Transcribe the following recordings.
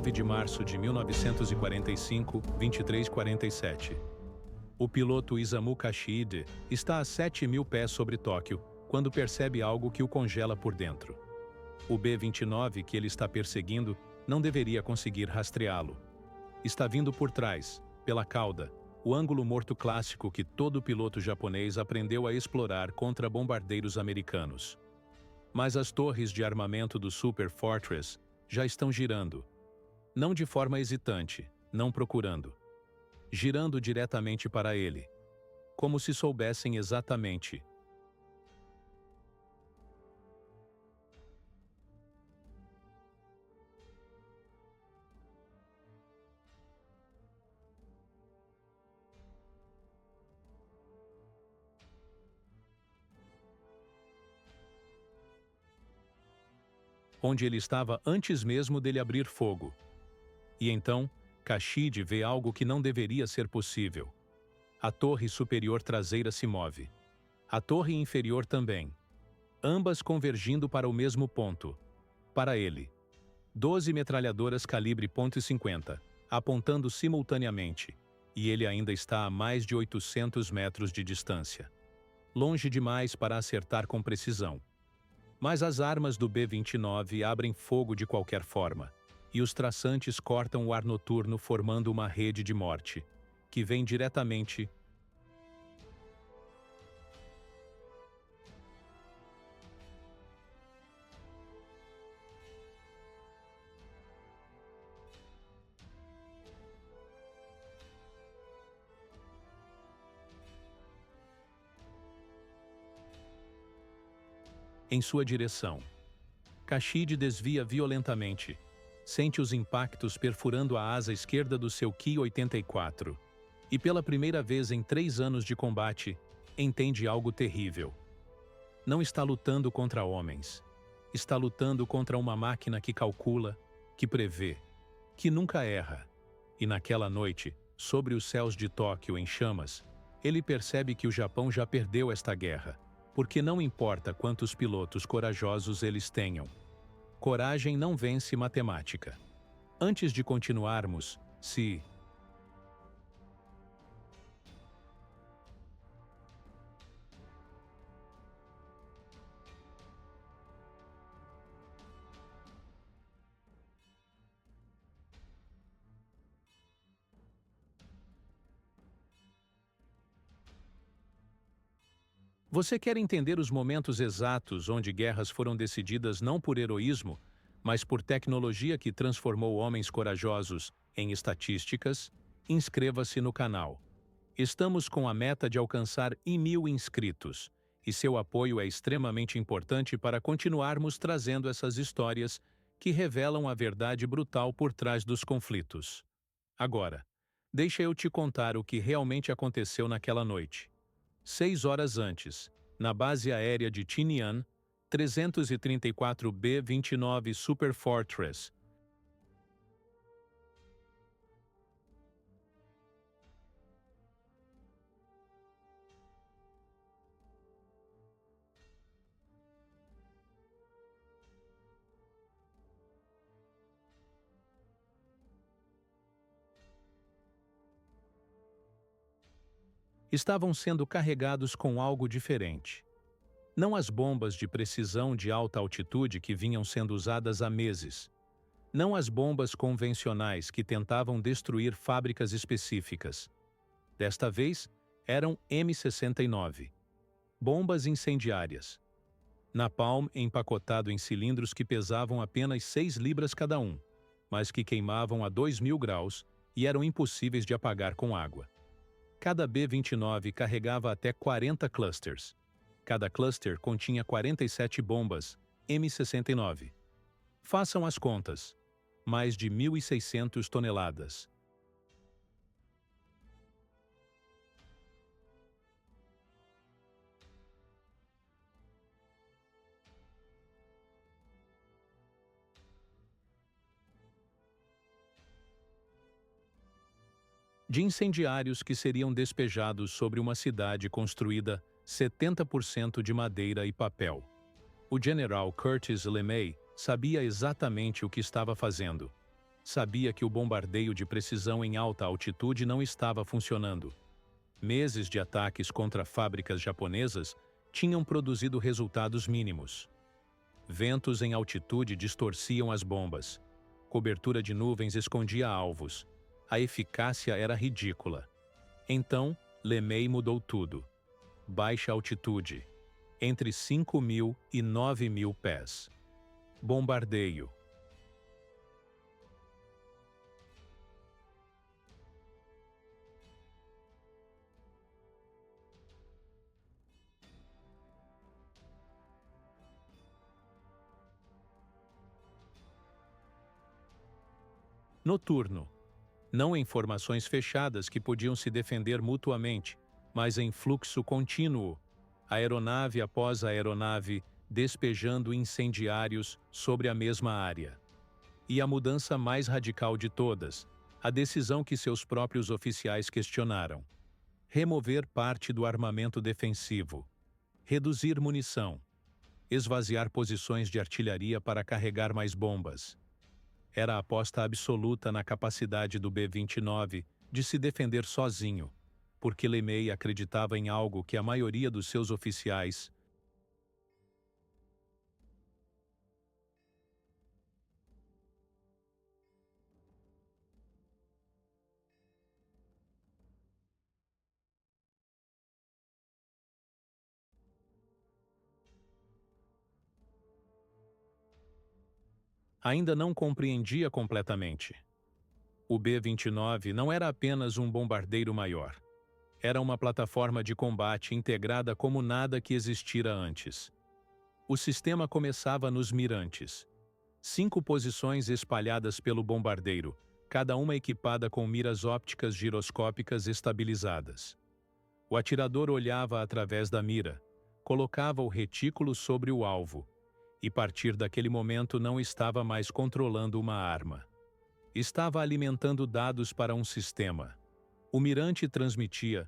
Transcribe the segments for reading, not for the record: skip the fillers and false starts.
9 de março de 1945, 23:47. O piloto Isamu Kashide está a 7.000 pés sobre Tóquio, quando percebe algo que o congela por dentro. O B-29 que ele está perseguindo não deveria conseguir rastreá-lo. Está vindo por trás, pela cauda, o ângulo morto clássico que todo piloto japonês aprendeu a explorar contra bombardeiros americanos. Mas as torres de armamento do Super Fortress já estão girando. Não de forma hesitante, não procurando. Girando diretamente para ele. Como se soubessem exatamente. Onde ele estava antes mesmo dele abrir fogo. E então, Kashide vê algo que não deveria ser possível. A torre superior traseira se move. A torre inferior também. Ambas convergindo para o mesmo ponto. Para ele. 12 metralhadoras calibre .50, apontando simultaneamente, e ele ainda está a mais de 800 metros de distância. Longe demais para acertar com precisão. Mas as armas do B-29 abrem fogo de qualquer forma, e os traçantes cortam o ar noturno formando uma rede de morte, que vem diretamente. Em sua direção. Kashide desvia violentamente. Sente os impactos perfurando a asa esquerda do seu Ki-84. E pela primeira vez em 3 anos de combate, entende algo terrível. Não está lutando contra homens. Está lutando contra uma máquina que calcula, que prevê, que nunca erra. E naquela noite, sobre os céus de Tóquio em chamas, ele percebe que o Japão já perdeu esta guerra. Porque não importa quantos pilotos corajosos eles tenham. Coragem não vence matemática. Antes de continuarmos, se você quer entender os momentos exatos onde guerras foram decididas não por heroísmo, mas por tecnologia que transformou homens corajosos em estatísticas? Inscreva-se no canal. Estamos com a meta de alcançar 1.000 inscritos, e seu apoio é extremamente importante para continuarmos trazendo essas histórias que revelam a verdade brutal por trás dos conflitos. Agora, deixa eu te contar o que realmente aconteceu naquela noite. 6 horas antes, na base aérea de Tinian, 334 B-29 Super Fortress. Estavam sendo carregados com algo diferente. Não as bombas de precisão de alta altitude que vinham sendo usadas há meses. Não as bombas convencionais que tentavam destruir fábricas específicas. Desta vez, eram M69. Bombas incendiárias. Napalm empacotado em cilindros que pesavam apenas 6 libras cada um, mas que queimavam a 2.000 graus e eram impossíveis de apagar com água. Cada B-29 carregava até 40 clusters. Cada cluster continha 47 bombas, M69. Façam as contas. Mais de 1.600 toneladas. De incendiários que seriam despejados sobre uma cidade construída 70% de madeira e papel. O general Curtis LeMay sabia exatamente o que estava fazendo. sabia que o bombardeio de precisão em alta altitude não estava funcionando. Meses de ataques contra fábricas japonesas tinham produzido resultados mínimos. Ventos em altitude distorciam as bombas. Cobertura de nuvens escondia alvos. A eficácia era ridícula. Então, LeMay mudou tudo. Baixa altitude. Entre 5.000 e 9.000 pés. Bombardeio. Noturno. Não em formações fechadas que podiam se defender mutuamente, mas em fluxo contínuo, aeronave após aeronave despejando incendiários sobre a mesma área. E a mudança mais radical de todas, a decisão que seus próprios oficiais questionaram: remover parte do armamento defensivo, reduzir munição, esvaziar posições de artilharia para carregar mais bombas. Era a aposta absoluta na capacidade do B-29 de se defender sozinho, porque LeMay acreditava em algo que a maioria dos seus oficiais ainda não compreendia completamente. O B-29 não era apenas um bombardeiro maior. Era uma plataforma de combate integrada como nada que existira antes. O sistema começava nos mirantes. 5 posições espalhadas pelo bombardeiro, cada uma equipada com miras ópticas giroscópicas estabilizadas. O atirador olhava através da mira, colocava o retículo sobre o alvo, e a partir daquele momento não estava mais controlando uma arma. Estava alimentando dados para um sistema. O mirante transmitia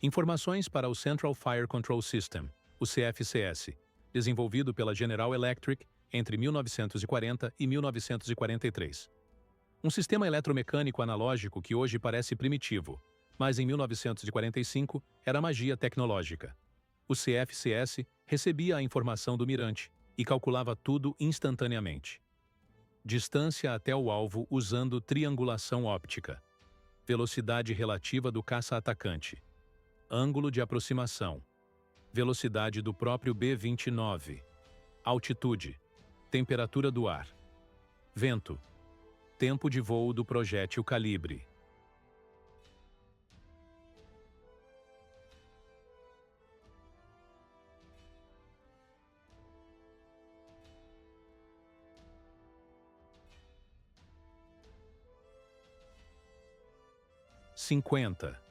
'informações para o Central Fire Control System, o CFCS, desenvolvido pela General Electric entre 1940 e 1943. Um sistema eletromecânico analógico que hoje parece primitivo, mas em 1945 era magia tecnológica. O CFCS recebia a informação do mirante e calculava tudo instantaneamente. Distância até o alvo usando triangulação óptica. Velocidade relativa do caça-atacante. Ângulo de aproximação. Velocidade do próprio B-29. Altitude. Temperatura do ar. Vento. Tempo de voo do projétil calibre. (50)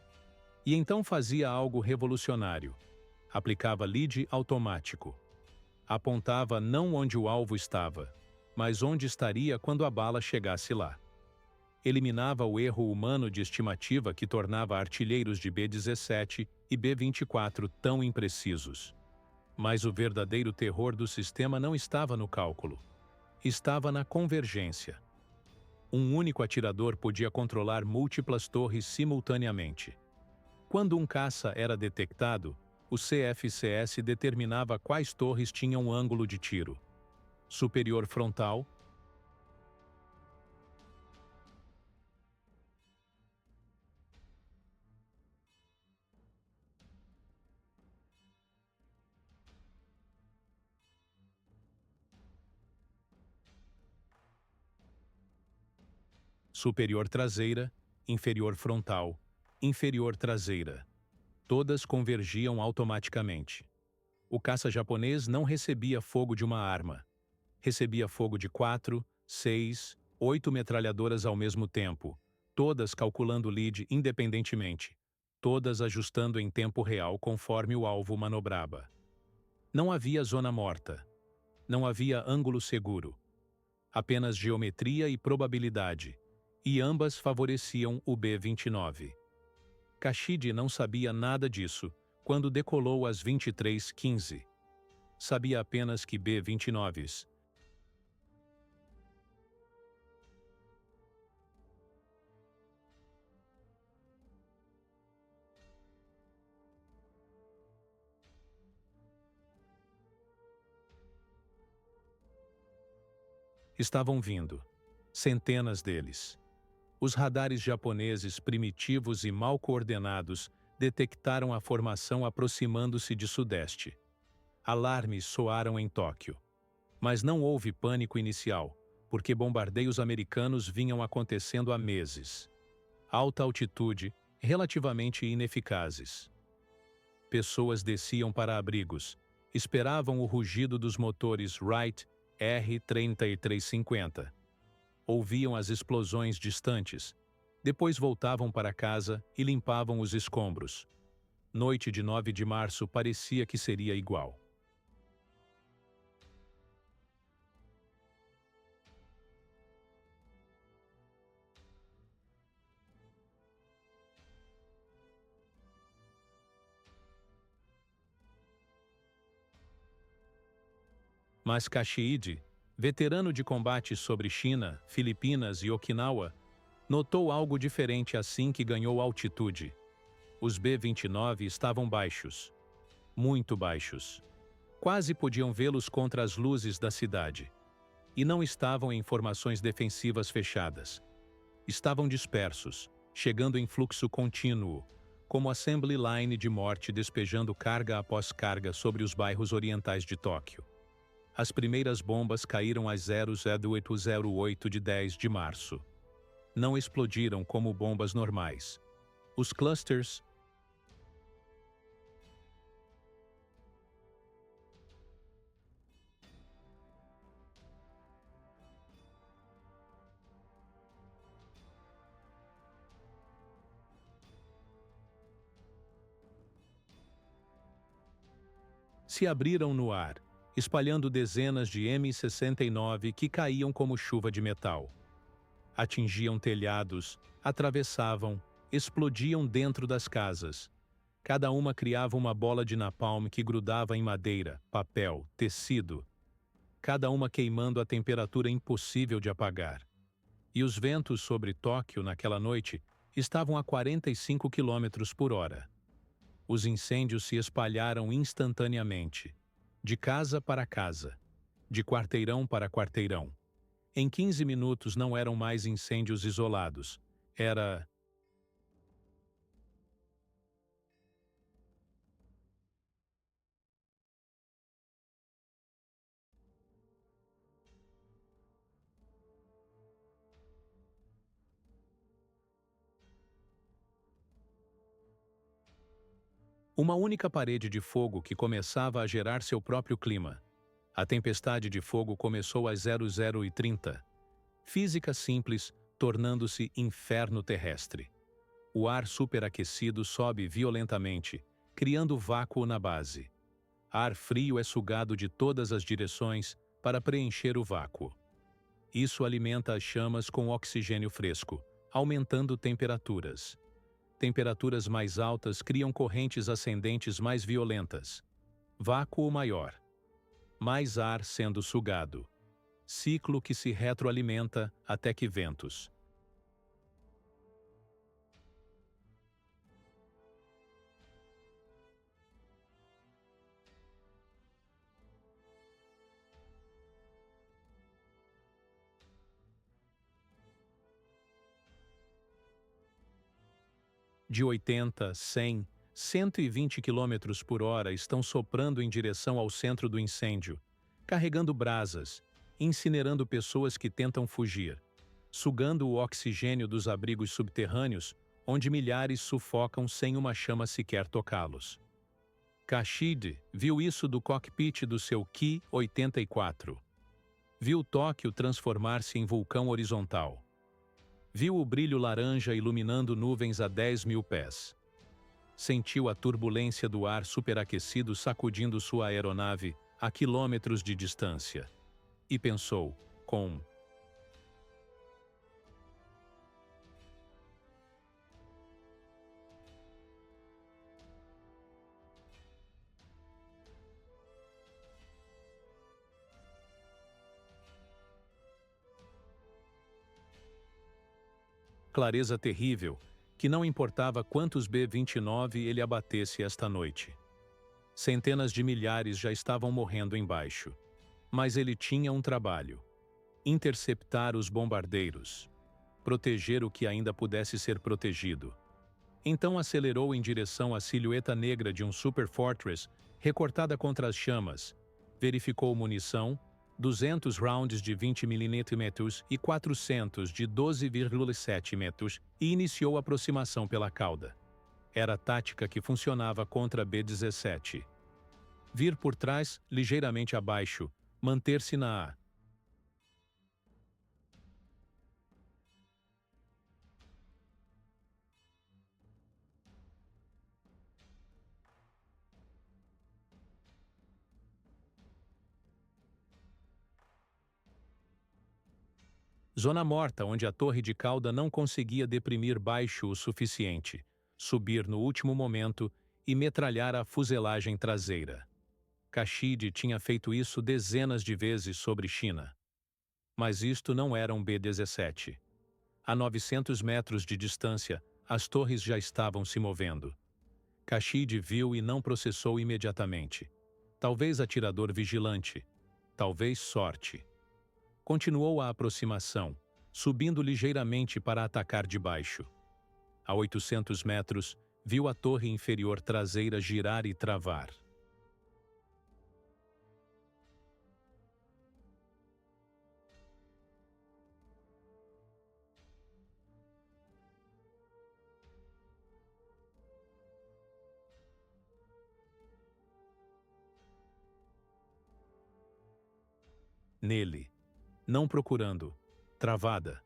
E então fazia algo revolucionário. Aplicava lead automático. Apontava não onde o alvo estava, mas onde estaria quando a bala chegasse lá. Eliminava o erro humano de estimativa que tornava artilheiros de B-17 e B-24 tão imprecisos. Mas o verdadeiro terror do sistema não estava no cálculo. Estava na convergência. Um único atirador podia controlar múltiplas torres simultaneamente. Quando um caça era detectado, o CFCS determinava quais torres tinham ângulo de tiro. Superior frontal, superior traseira, inferior frontal, inferior traseira. Todas convergiam automaticamente. O caça japonês não recebia fogo de uma arma. Recebia fogo de 4, 6, 8 metralhadoras ao mesmo tempo, todas calculando lead independentemente, todas ajustando em tempo real conforme o alvo manobrava. Não havia zona morta. Não havia ângulo seguro. Apenas geometria e probabilidade, e ambas favoreciam o B-29. Kashid não sabia nada disso quando decolou às 23h15. Sabia apenas que B-29s estavam vindo. Centenas deles. Os radares japoneses primitivos e mal coordenados detectaram a formação aproximando-se de sudeste. Alarmes soaram em Tóquio. Mas não houve pânico inicial, porque bombardeios americanos vinham acontecendo há meses. Alta altitude, relativamente ineficazes. Pessoas desciam para abrigos, esperavam o rugido dos motores Wright R-3350. Ouviam as explosões distantes. Depois voltavam para casa e limpavam os escombros. Noite de 9 de março parecia que seria igual. Mas Kashid, veterano de combate sobre China, Filipinas e Okinawa, notou algo diferente assim que ganhou altitude. Os B-29 estavam baixos. Muito baixos. Quase podiam vê-los contra as luzes da cidade. E não estavam em formações defensivas fechadas. Estavam dispersos, chegando em fluxo contínuo, como assembly line de morte despejando carga após carga sobre os bairros orientais de Tóquio. As primeiras bombas caíram às 0808 de 10 de março. Não explodiram como bombas normais. Os clusters se abriram no ar, espalhando dezenas de M69 que caíam como chuva de metal. Atingiam telhados, atravessavam, explodiam dentro das casas. Cada uma criava uma bola de napalm que grudava em madeira, papel, tecido. Cada uma queimando a temperatura impossível de apagar. E os ventos sobre Tóquio naquela noite estavam a 45 km/h. Os incêndios se espalharam instantaneamente. De casa para casa, de quarteirão para quarteirão. Em 15 minutos não eram mais incêndios isolados. Era... uma única parede de fogo que começava a gerar seu próprio clima. A tempestade de fogo começou às 00h30. Física simples, tornando-se inferno terrestre. O ar superaquecido sobe violentamente, criando vácuo na base. Ar frio é sugado de todas as direções para preencher o vácuo. Isso alimenta as chamas com oxigênio fresco, aumentando temperaturas. Temperaturas mais altas criam correntes ascendentes mais violentas. Vácuo maior. Mais ar sendo sugado. Ciclo que se retroalimenta até que ventos. De 80, 100, 120 km/h estão soprando em direção ao centro do incêndio, carregando brasas, incinerando pessoas que tentam fugir, sugando o oxigênio dos abrigos subterrâneos, onde milhares sufocam sem uma chama sequer tocá-los. Kashid viu isso do cockpit do seu Ki-84. Viu Tóquio transformar-se em vulcão horizontal. Viu o brilho laranja iluminando nuvens a 10.000 pés. Sentiu a turbulência do ar superaquecido sacudindo sua aeronave a quilômetros de distância. E pensou, com clareza terrível, que não importava quantos B-29 ele abatesse esta noite. Centenas de milhares já estavam morrendo embaixo. Mas ele tinha um trabalho: interceptar os bombardeiros, proteger o que ainda pudesse ser protegido. Então acelerou em direção à silhueta negra de um Super Fortress recortada contra as chamas, verificou munição, 200 rounds de 20 mm e 400 de 12,7 metros e iniciou a aproximação pela cauda. Era a tática que funcionava contra B-17. Vir por trás, ligeiramente abaixo, manter-se na A. Zona morta onde a torre de cauda não conseguia deprimir baixo o suficiente, subir no último momento e metralhar a fuselagem traseira. Kashid tinha feito isso dezenas de vezes sobre China. Mas isto não era um B-17. A 900 metros de distância, as torres já estavam se movendo. Kashid viu e não processou imediatamente. Talvez atirador vigilante. Talvez sorte. Continuou a aproximação, subindo ligeiramente para atacar de baixo. A 800 metros, viu a torre inferior traseira girar e travar. Nele, não procurando, travada,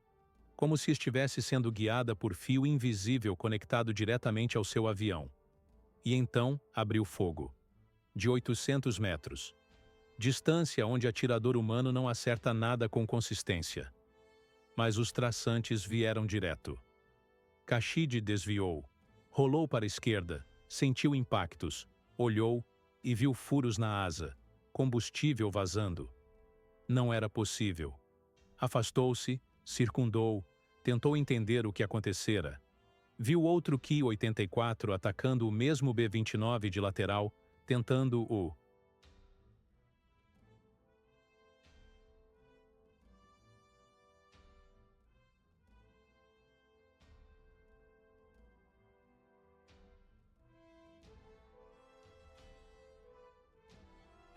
como se estivesse sendo guiada por fio invisível conectado diretamente ao seu avião. E então abriu fogo. De 800 metros. Distância onde atirador humano não acerta nada com consistência. Mas os traçantes vieram direto. Kashid desviou. Rolou para a esquerda, sentiu impactos, olhou e viu furos na asa, combustível vazando. Não era possível. Afastou-se, circundou, tentou entender o que acontecera. Viu outro Ki-84 atacando o mesmo B-29 de lateral, tentando o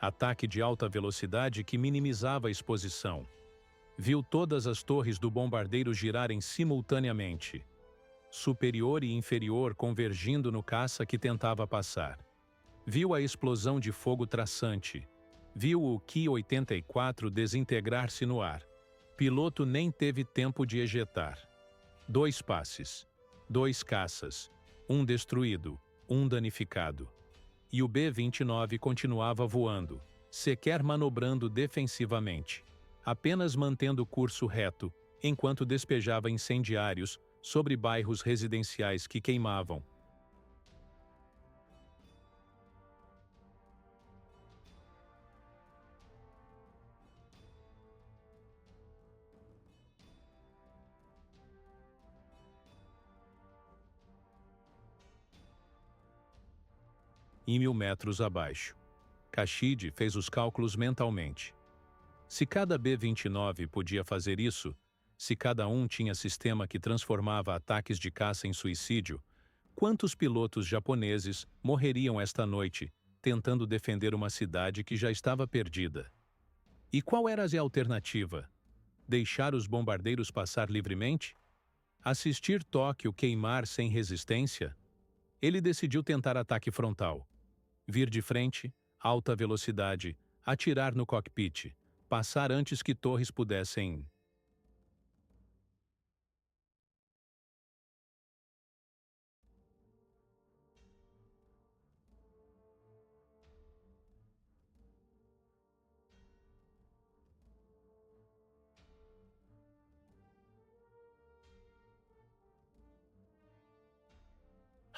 ataque de alta velocidade que minimizava a exposição. Viu todas as torres do bombardeiro girarem simultaneamente, superior e inferior convergindo no caça que tentava passar. Viu a explosão de fogo traçante. Viu o Ki-84 desintegrar-se no ar. Piloto nem teve tempo de ejetar. 2 passes. 2 caças. Um destruído, um danificado. E o B-29 continuava voando, sequer manobrando defensivamente, apenas mantendo o curso reto, enquanto despejava incendiários sobre bairros residenciais que queimavam. E 1000 metros abaixo. Kashid fez os cálculos mentalmente. Se cada B-29 podia fazer isso, se cada um tinha sistema que transformava ataques de caça em suicídio, quantos pilotos japoneses morreriam esta noite tentando defender uma cidade que já estava perdida? E qual era a alternativa? Deixar os bombardeiros passar livremente? Assistir Tóquio queimar sem resistência? Ele decidiu tentar ataque frontal. Vir de frente, alta velocidade, atirar no cockpit, passar antes que torres pudessem.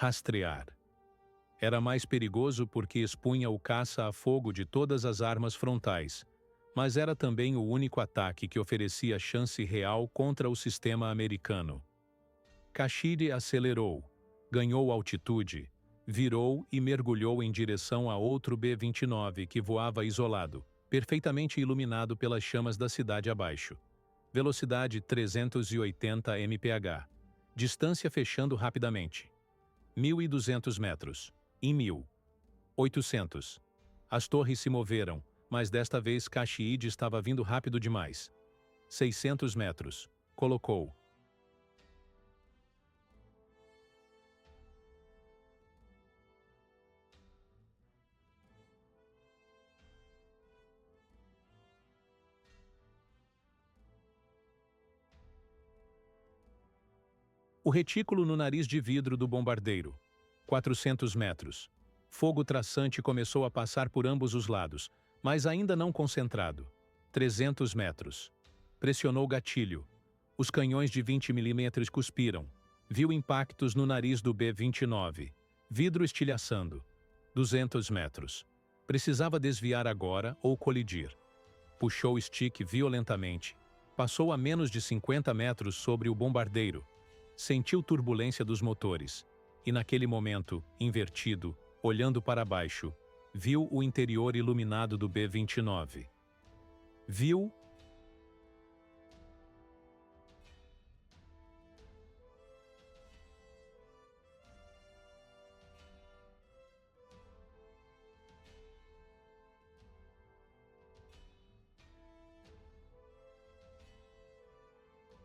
Rastrear. Era mais perigoso porque expunha o caça a fogo de todas as armas frontais, mas era também o único ataque que oferecia chance real contra o sistema americano. Kashidi acelerou, ganhou altitude, virou e mergulhou em direção a outro B-29 que voava isolado, perfeitamente iluminado pelas chamas da cidade abaixo. Velocidade 380 mph. Distância fechando rapidamente. 1.200 metros. Em 1.800. As torres se moveram, mas desta vez Kashidi estava vindo rápido demais. 600 metros. Colocou. O retículo no nariz de vidro do bombardeiro. 400 metros. Fogo traçante começou a passar por ambos os lados, mas ainda não concentrado. 300 metros. Pressionou o gatilho. Os canhões de 20 mm cuspiram. Viu impactos no nariz do B-29. Vidro estilhaçando. 200 metros. Precisava desviar agora ou colidir. Puxou o stick violentamente. Passou a menos de 50 metros sobre o bombardeiro. Sentiu turbulência dos motores. E naquele momento, invertido, olhando para baixo, viu o interior iluminado do B-29. Viu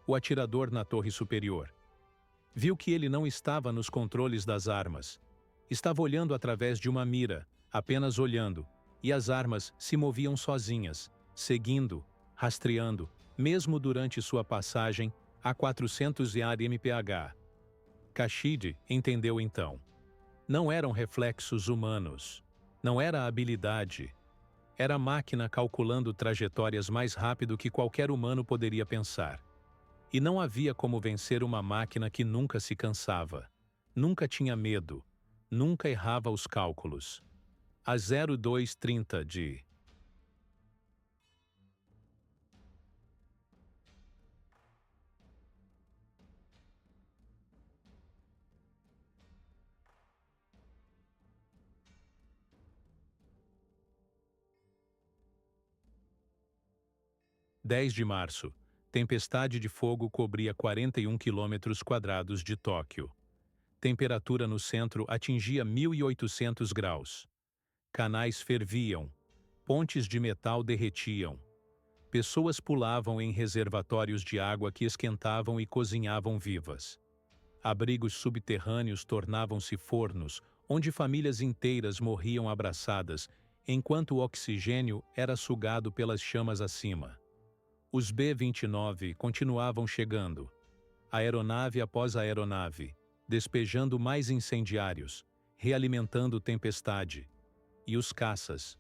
o atirador na torre superior. Viu que ele não estava nos controles das armas. Estava olhando através de uma mira, apenas olhando, e as armas se moviam sozinhas, seguindo, rastreando, mesmo durante sua passagem a 400 mph. Kashidi entendeu então. Não eram reflexos humanos. Não era habilidade. Era a máquina calculando trajetórias mais rápido que qualquer humano poderia pensar. E não havia como vencer uma máquina que nunca se cansava, nunca tinha medo, nunca errava os cálculos. A 0230 de 10 de março. Tempestade de fogo cobria 41 km² de Tóquio. Temperatura no centro atingia 1.800 graus. Canais ferviam. Pontes de metal derretiam. Pessoas pulavam em reservatórios de água que esquentavam e cozinhavam vivas. Abrigos subterrâneos tornavam-se fornos, onde famílias inteiras morriam abraçadas, enquanto o oxigênio era sugado pelas chamas acima. Os B-29 continuavam chegando. Aeronave após aeronave, despejando mais incendiários, realimentando tempestade. E os caças.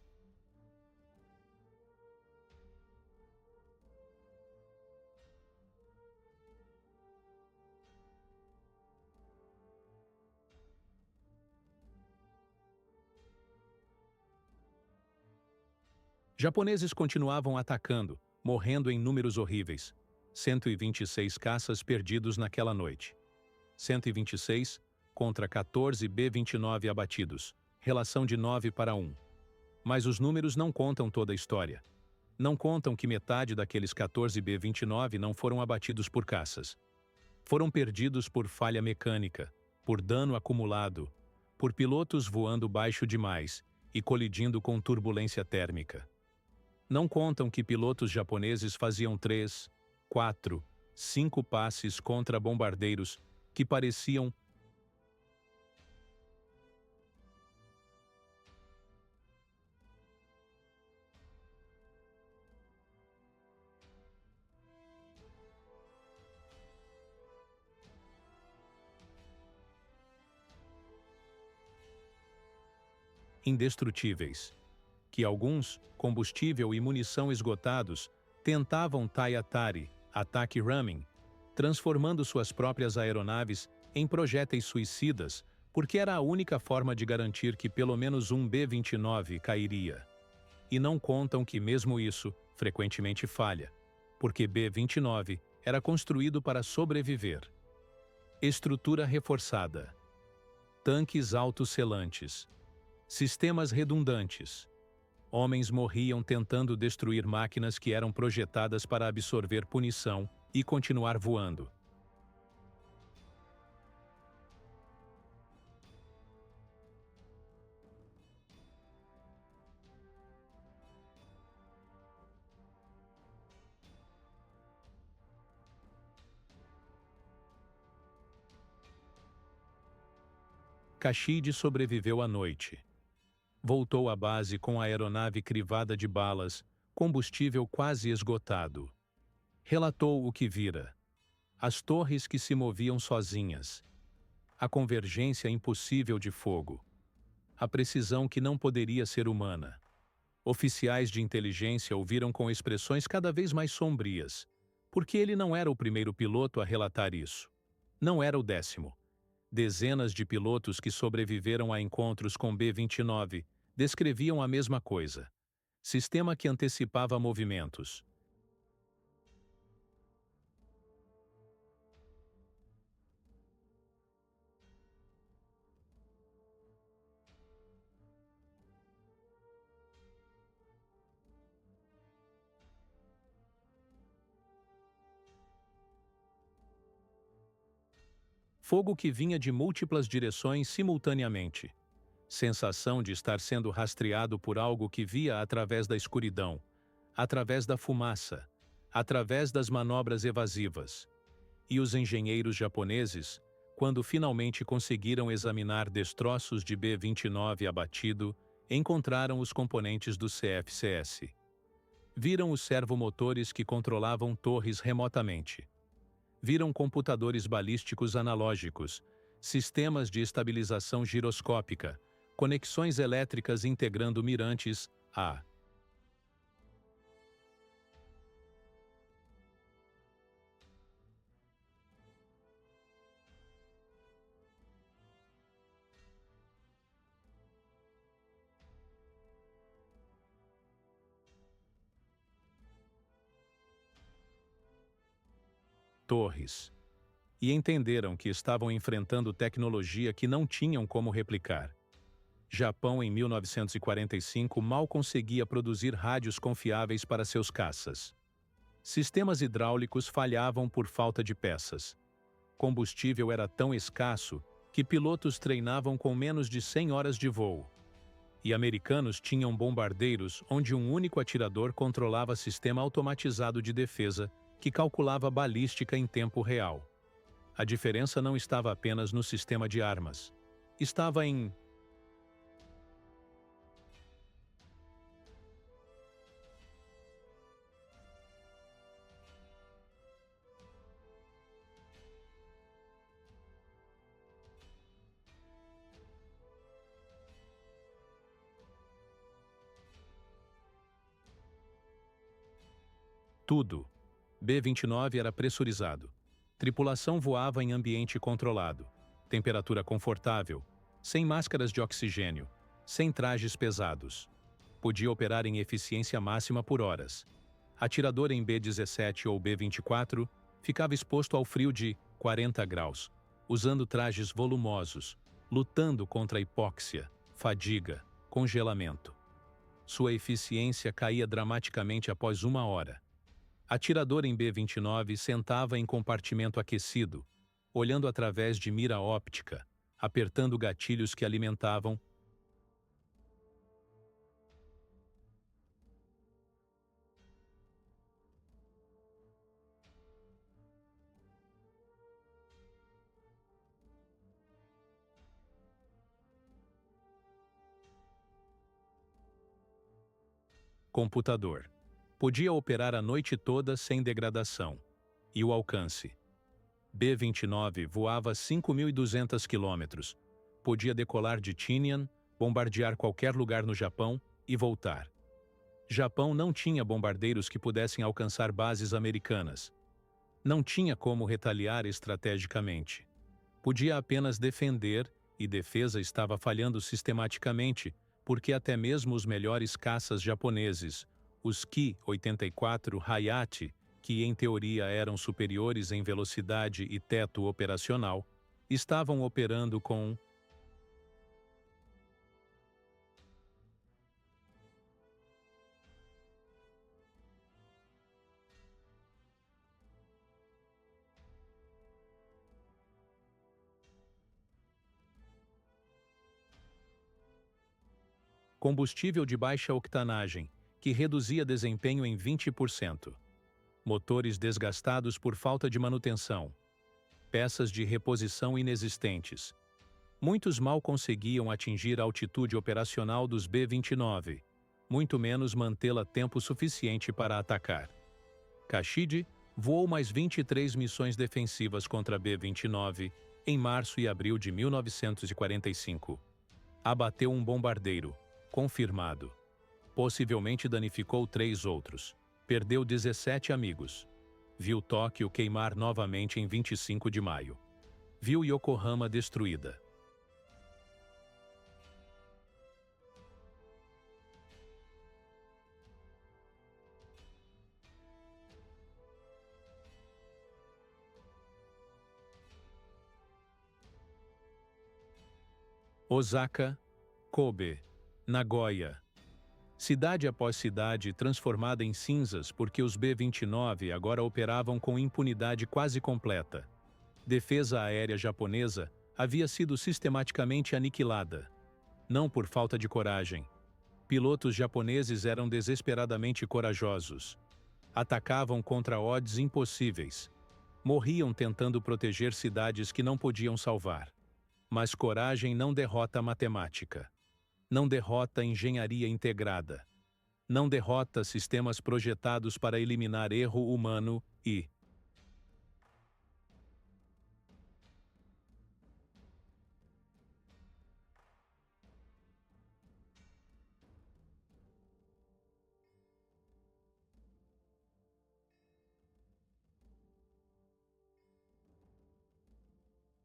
Japoneses continuavam atacando, morrendo em números horríveis. 126 caças perdidos naquela noite. 126 contra 14 B-29 abatidos. Relação de 9-1. Mas os números não contam toda a história. Não contam que metade daqueles 14 B-29 não foram abatidos por caças. Foram perdidos por falha mecânica, por dano acumulado, por pilotos voando baixo demais e colidindo com turbulência térmica. Não contam que pilotos japoneses faziam 3, 4, 5 passes contra bombardeiros que pareciam indestrutíveis. Que alguns, combustível e munição esgotados, tentavam Tai-Atari, ataque ramming, transformando suas próprias aeronaves em projéteis suicidas, porque era a única forma de garantir que pelo menos um B-29 cairia. E não contam que mesmo isso frequentemente falha, porque B-29 era construído para sobreviver. Estrutura reforçada, tanques autosselantes, sistemas redundantes. Homens morriam tentando destruir máquinas que eram projetadas para absorver punição e continuar voando. Kashid sobreviveu à noite. Voltou à base com a aeronave crivada de balas, combustível quase esgotado. Relatou o que vira. As torres que se moviam sozinhas. A convergência impossível de fogo. A precisão que não poderia ser humana. Oficiais de inteligência ouviram com expressões cada vez mais sombrias, porque ele não era o primeiro piloto a relatar isso. Não era o 10º. Dezenas de pilotos que sobreviveram a encontros com B-29 descreviam a mesma coisa. Sistema que antecipava movimentos. Fogo que vinha de múltiplas direções simultaneamente. Sensação de estar sendo rastreado por algo que via através da escuridão, através da fumaça, através das manobras evasivas. E os engenheiros japoneses, quando finalmente conseguiram examinar destroços de B-29 abatido, encontraram os componentes do CFCS. Viram os servomotores que controlavam torres remotamente. Viram computadores balísticos analógicos, sistemas de estabilização giroscópica, conexões elétricas integrando mirantes a torres. E entenderam que estavam enfrentando tecnologia que não tinham como replicar. Japão, em 1945, mal conseguia produzir rádios confiáveis para seus caças. Sistemas hidráulicos falhavam por falta de peças. Combustível era tão escasso que pilotos treinavam com menos de 100 horas de voo. E americanos tinham bombardeiros onde um único atirador controlava sistema automatizado de defesa que calculava balística em tempo real. A diferença não estava apenas no sistema de armas. Estava em tudo. B-29 era pressurizado. Tripulação voava em ambiente controlado. Temperatura confortável. Sem máscaras de oxigênio. Sem trajes pesados. Podia operar em eficiência máxima por horas. Atirador em B-17 ou B-24 ficava exposto ao frio de 40 graus, usando trajes volumosos, lutando contra a hipóxia, fadiga, congelamento. Sua eficiência caía dramaticamente após 1 hora. Atirador em B-29 sentava em compartimento aquecido, olhando através de mira óptica, apertando gatilhos que alimentavam computador. Podia operar a noite toda sem degradação. E o alcance. B-29 voava 5.200 quilômetros. Podia decolar de Tinian, bombardear qualquer lugar no Japão e voltar. Japão não tinha bombardeiros que pudessem alcançar bases americanas. Não tinha como retaliar estrategicamente. Podia apenas defender e defesa estava falhando sistematicamente, porque até mesmo os melhores caças japoneses, os Ki-84 Hayate, que em teoria eram superiores em velocidade e teto operacional, estavam operando com combustível de baixa octanagem, que reduzia desempenho em 20%, motores desgastados por falta de manutenção, peças de reposição inexistentes. Muitos mal conseguiam atingir a altitude operacional dos B-29, muito menos mantê-la tempo suficiente para atacar. Kashid voou mais 23 missões defensivas contra B-29 em março e abril de 1945. Abateu um bombardeiro, confirmado. Possivelmente danificou 3 outros. Perdeu 17 amigos. Viu Tóquio queimar novamente em 25 de maio. Viu Yokohama destruída. Osaka, Kobe, Nagoya. Cidade após cidade transformada em cinzas porque os B-29 agora operavam com impunidade quase completa. Defesa aérea japonesa havia sido sistematicamente aniquilada. Não por falta de coragem. Pilotos japoneses eram desesperadamente corajosos. Atacavam contra odds impossíveis. Morriam tentando proteger cidades que não podiam salvar. Mas coragem não derrota a matemática. Não derrota a engenharia integrada. Não derrota sistemas projetados para eliminar erro humano e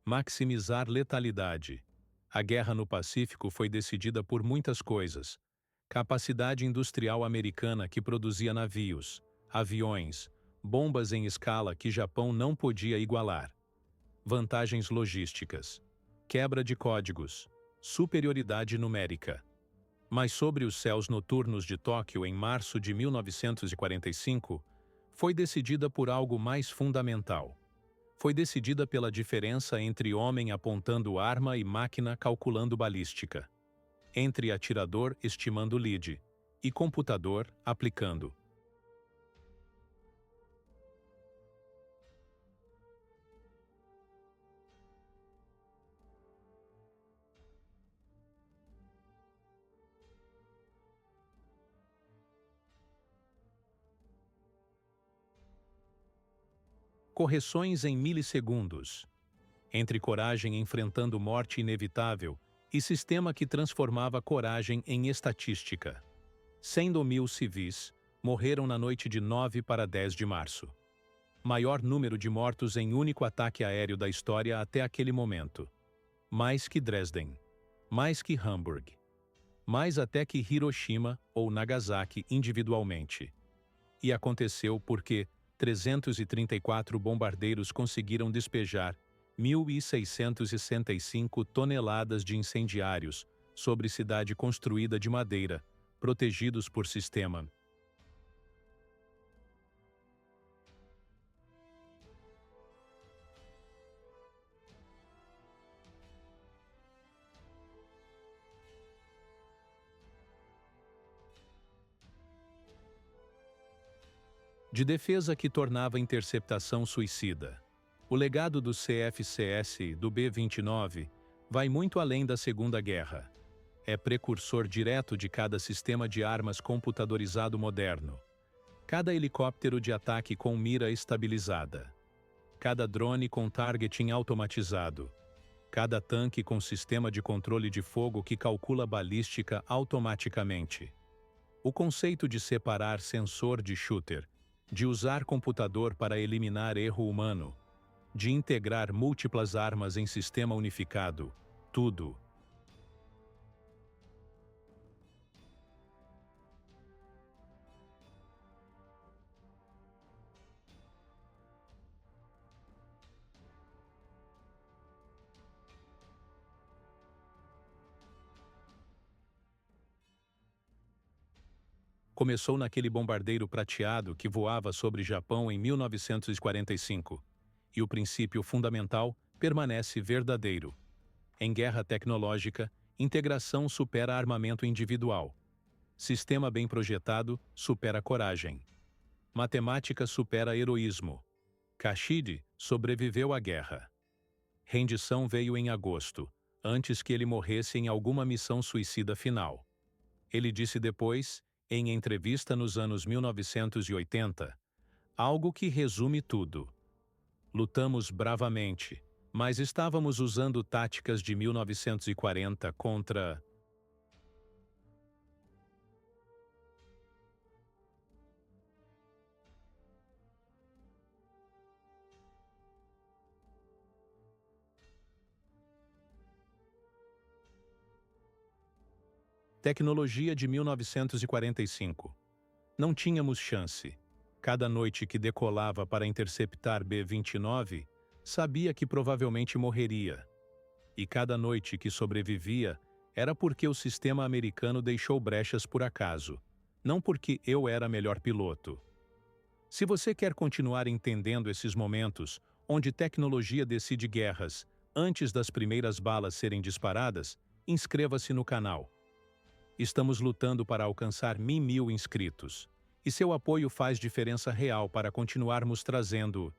maximizar letalidade. A guerra no Pacífico foi decidida por muitas coisas. Capacidade industrial americana que produzia navios, aviões, bombas em escala que Japão não podia igualar. Vantagens logísticas. Quebra de códigos. Superioridade numérica. Mas sobre os céus noturnos de Tóquio em março de 1945, foi decidida por algo mais fundamental. Foi decidida pela diferença entre homem apontando arma e máquina calculando balística. Entre atirador estimando lead e computador aplicando. Correções em milissegundos. Entre coragem enfrentando morte inevitável e sistema que transformava coragem em estatística. 100.000 civis morreram na noite de 9 para 10 de março. Maior número de mortos em único ataque aéreo da história até aquele momento. Mais que Dresden. Mais que Hamburg. Mais até que Hiroshima ou Nagasaki individualmente. E aconteceu porque 334 bombardeiros conseguiram despejar 1.665 toneladas de incendiários sobre cidade construída de madeira, protegidos por sistema. De defesa que tornava a interceptação suicida. O legado do CFCS do B-29 vai muito além da Segunda Guerra. É precursor direto de cada sistema de armas computadorizado moderno. Cada helicóptero de ataque com mira estabilizada. Cada drone com targeting automatizado. Cada tanque com sistema de controle de fogo que calcula balística automaticamente. O conceito de separar sensor de shooter, de usar computador para eliminar erro humano, de integrar múltiplas armas em sistema unificado, tudo. Começou naquele bombardeiro prateado que voava sobre Japão em 1945. E o princípio fundamental permanece verdadeiro. Em guerra tecnológica, integração supera armamento individual. Sistema bem projetado supera coragem. Matemática supera heroísmo. Kashid sobreviveu à guerra. Rendição veio em agosto, antes que ele morresse em alguma missão suicida final. Ele disse depois, em entrevista nos anos 1980, algo que resume tudo. Lutamos bravamente, mas estávamos usando táticas de 1940 contra... Tecnologia de 1945. Não tínhamos chance. Cada noite que decolava para interceptar B-29, sabia que provavelmente morreria. E cada noite que sobrevivia era porque o sistema americano deixou brechas por acaso, não porque eu era melhor piloto. Se você quer continuar entendendo esses momentos, onde tecnologia decide guerras, antes das primeiras balas serem disparadas, inscreva-se no canal. Estamos lutando para alcançar 1.000 inscritos. E seu apoio faz diferença real para continuarmos trazendo...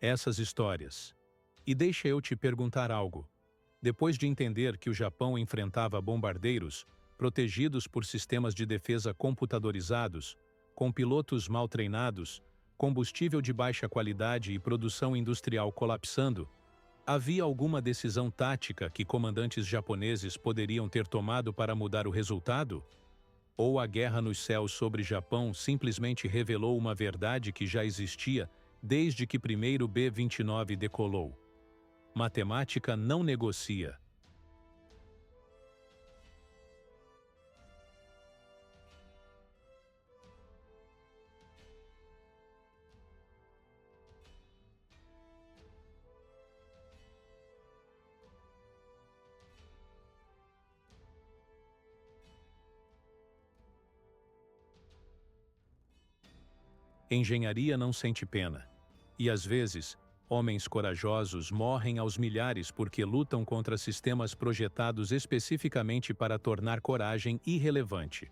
essas histórias. E deixa eu te perguntar algo. Depois de entender que o Japão enfrentava bombardeiros, protegidos por sistemas de defesa computadorizados, com pilotos mal treinados, combustível de baixa qualidade e produção industrial colapsando, havia alguma decisão tática que comandantes japoneses poderiam ter tomado para mudar o resultado? Ou a guerra nos céus sobre Japão simplesmente revelou uma verdade que já existia desde que primeiro B-29 decolou? Matemática não negocia. Engenharia não sente pena. E às vezes, homens corajosos morrem aos milhares porque lutam contra sistemas projetados especificamente para tornar coragem irrelevante.